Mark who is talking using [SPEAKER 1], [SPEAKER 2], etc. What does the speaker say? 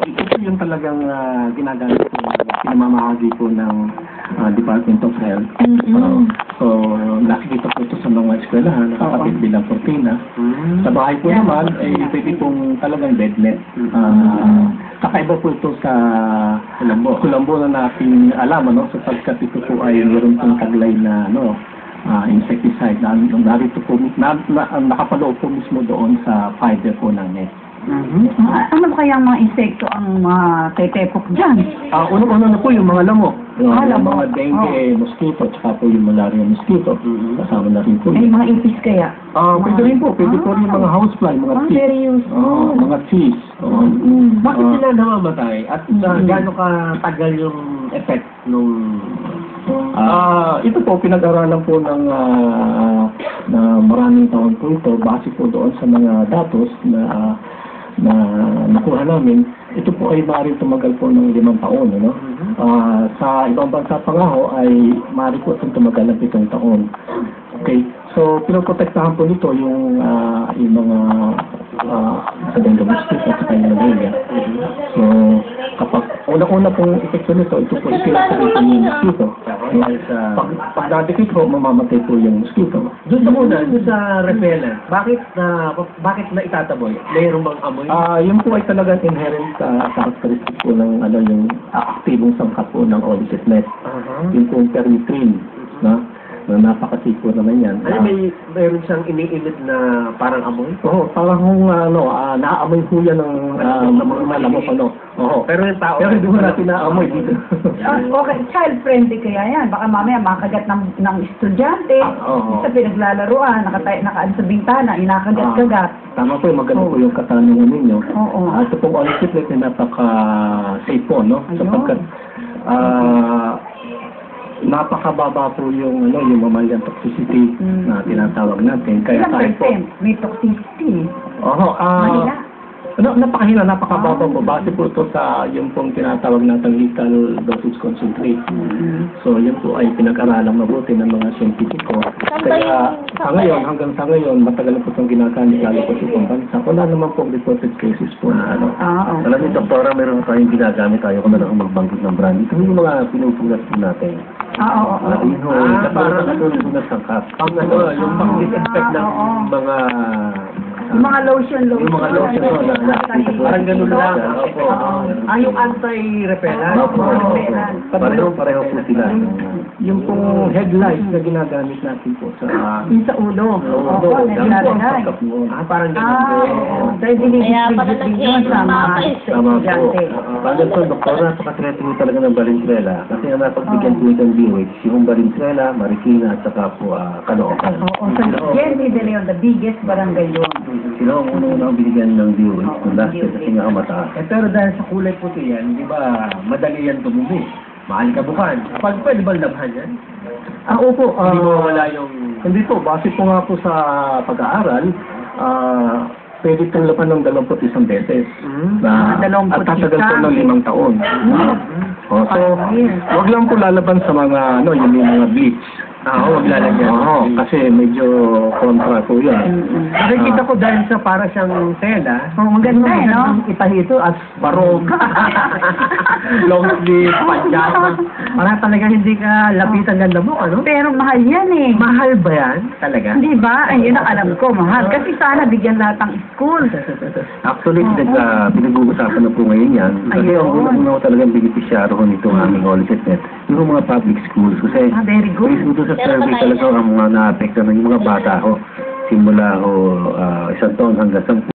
[SPEAKER 1] ito po yung talagang ginagamit po, pinamamahagi po ng Department of Health. So, nakikita po ito sa mga eskwelahan, nakakapit bilang kortina. Sa bahay po naman, pwede pong talagang bednet. Kakaiba po ito sa kulambo na natin alam, sapagkat ito po ay meron pong taglay na insecticide na narito po, nakapaloob po mismo doon sa fiber po ng net.
[SPEAKER 2] Ano ba kaya mga insekto ang tetepok dyan?
[SPEAKER 1] Unang-una na po yung mga lamok. Yung
[SPEAKER 2] lamok.
[SPEAKER 1] mga dengue, mosquito, tsaka po yung malaria mosquito. Kasama na rin po.
[SPEAKER 2] Ay, mga ipis kaya?
[SPEAKER 1] Pwede rin po. Pwede po rin mga housefly, mga tis.
[SPEAKER 2] Very useful.
[SPEAKER 1] Mga tis.
[SPEAKER 3] Bakit sila namamatay? At gaano katagal yung effect nung...
[SPEAKER 1] ito po, pinag-aralan po ng na maraming taon po ito, base po doon sa mga datos na nakuha namin. Ito po ay maaaring tumagal po ng 5 taon. Sa ibang bansa pa nga ho, ay maaari po itong tumagal ng 7 taon. Okay, so pinoprotektahan po nito yung mga sa dengue mosquito at saka yung malaria. So, kapag una-una pong epekto nito, ito po itinatawag po yung mosquito. Pag nadikit ho, mamamatay po yung mosquito.
[SPEAKER 3] Doon sa repellent, bakit na itataboy? Mayroon bang amoy?
[SPEAKER 1] Yun po ay talagang inherent characteristic po ng yung aktibong sangkap po ng Olicet net. Yung po permethrin, na napakasiko naman yan.
[SPEAKER 3] Mayroon siyang iniinit na parang amoy?
[SPEAKER 1] Oo, parang naaamoy po yan ng mga lamok.
[SPEAKER 3] Pero yung tao...
[SPEAKER 1] Pero hindi mo natin naaamoy dito.
[SPEAKER 2] Okay, child-friendly kaya yan. Baka mamaya makagat ng estudyante. Sa pinaglalaruan, nakaano sa bintana, inakagat-kagat.
[SPEAKER 1] Tama po, maganda po yung katanungan ninyo.
[SPEAKER 2] Oo.
[SPEAKER 1] Ito pong Olicet net ay napaka-safe po, sapagkat napakababa po yung mammalian toxicity na tinatawag natin. Kaya
[SPEAKER 2] ilang percent may toxicity?
[SPEAKER 1] Napakahina, napakababa po. Base po ito sa yung pong tinatawag natin lethal dosage concentrate. So, yun po ay pinag-aralang mabuti ng mga siyentipiko. Kaya hanggang sa ngayon, matagal na po itong ginagamit lalo po sa ibang bansa. Wala naman po reported cases po na
[SPEAKER 3] Alam niyo, doktora, meron tayong ginagamit tayo kung na lang magbanggit ng brand. Ito yung mga pinupunas po natin.
[SPEAKER 1] Parang pinupunas ng cup.
[SPEAKER 3] Yung pang-disinfect ng mga...
[SPEAKER 2] Yung mga lotion.
[SPEAKER 1] Yung mga lotion
[SPEAKER 3] parang ganun lang. Yung anti-repellent?
[SPEAKER 1] Pareho po sila. Yung pong headlight na ginagamit natin po sa...
[SPEAKER 2] Yung sa ulo. Naglalagay.
[SPEAKER 3] Parang ganun.
[SPEAKER 2] Dahil dinidipigit din yun sa mga estudyante.
[SPEAKER 1] Pag ito, doktora, napakasreto mo talaga ng Valenzuela. Kasi ang napagbigyan po itong DOH, yung Valenzuela, Marikina, at saka po Caloocan.
[SPEAKER 2] So, Jenny De Leon, the biggest barangay yun.
[SPEAKER 1] Sila ang unang binigyan ng DOH ng last year kasi nga ang mataas.
[SPEAKER 3] Pero dahil sa kulay puti yan, di ba, madali yan tumumi. Maalikabukan. Pwede ba labhan yan?
[SPEAKER 1] Opo.
[SPEAKER 3] Hindi mo wala yung...
[SPEAKER 1] Hindi po. Base po nga po sa pag-aaral, pwede itong laban ng 21 beses. At tatagal po ng 5 taon. So, wag lang po lalaban sa mga, yung mga bleach.
[SPEAKER 3] Huwag lalagyan.
[SPEAKER 1] Kasi medyo kontra po yan.
[SPEAKER 3] Nakikita ko dahil sa para siyang tela.
[SPEAKER 2] Maganda no?
[SPEAKER 3] Ipahito as barong. Long sleeve, pajama. Para talaga hindi ka lapitan ng lamok,
[SPEAKER 2] Pero mahal yan
[SPEAKER 3] Mahal ba yan? Talaga?
[SPEAKER 2] Hindi ba? Yun ang alam ko, mahal. Kasi sana bigyan lahat ng school.
[SPEAKER 1] Actually, pinag-uusapan na po ngayon yan. Kasi ang una talagang beneficiaro nitong aming Olicet net, yung mga public schools. Kasi,
[SPEAKER 2] very good.
[SPEAKER 1] Sa survey talaga ang mga na-apekta ng mga bata simula 1 taon hanggang 10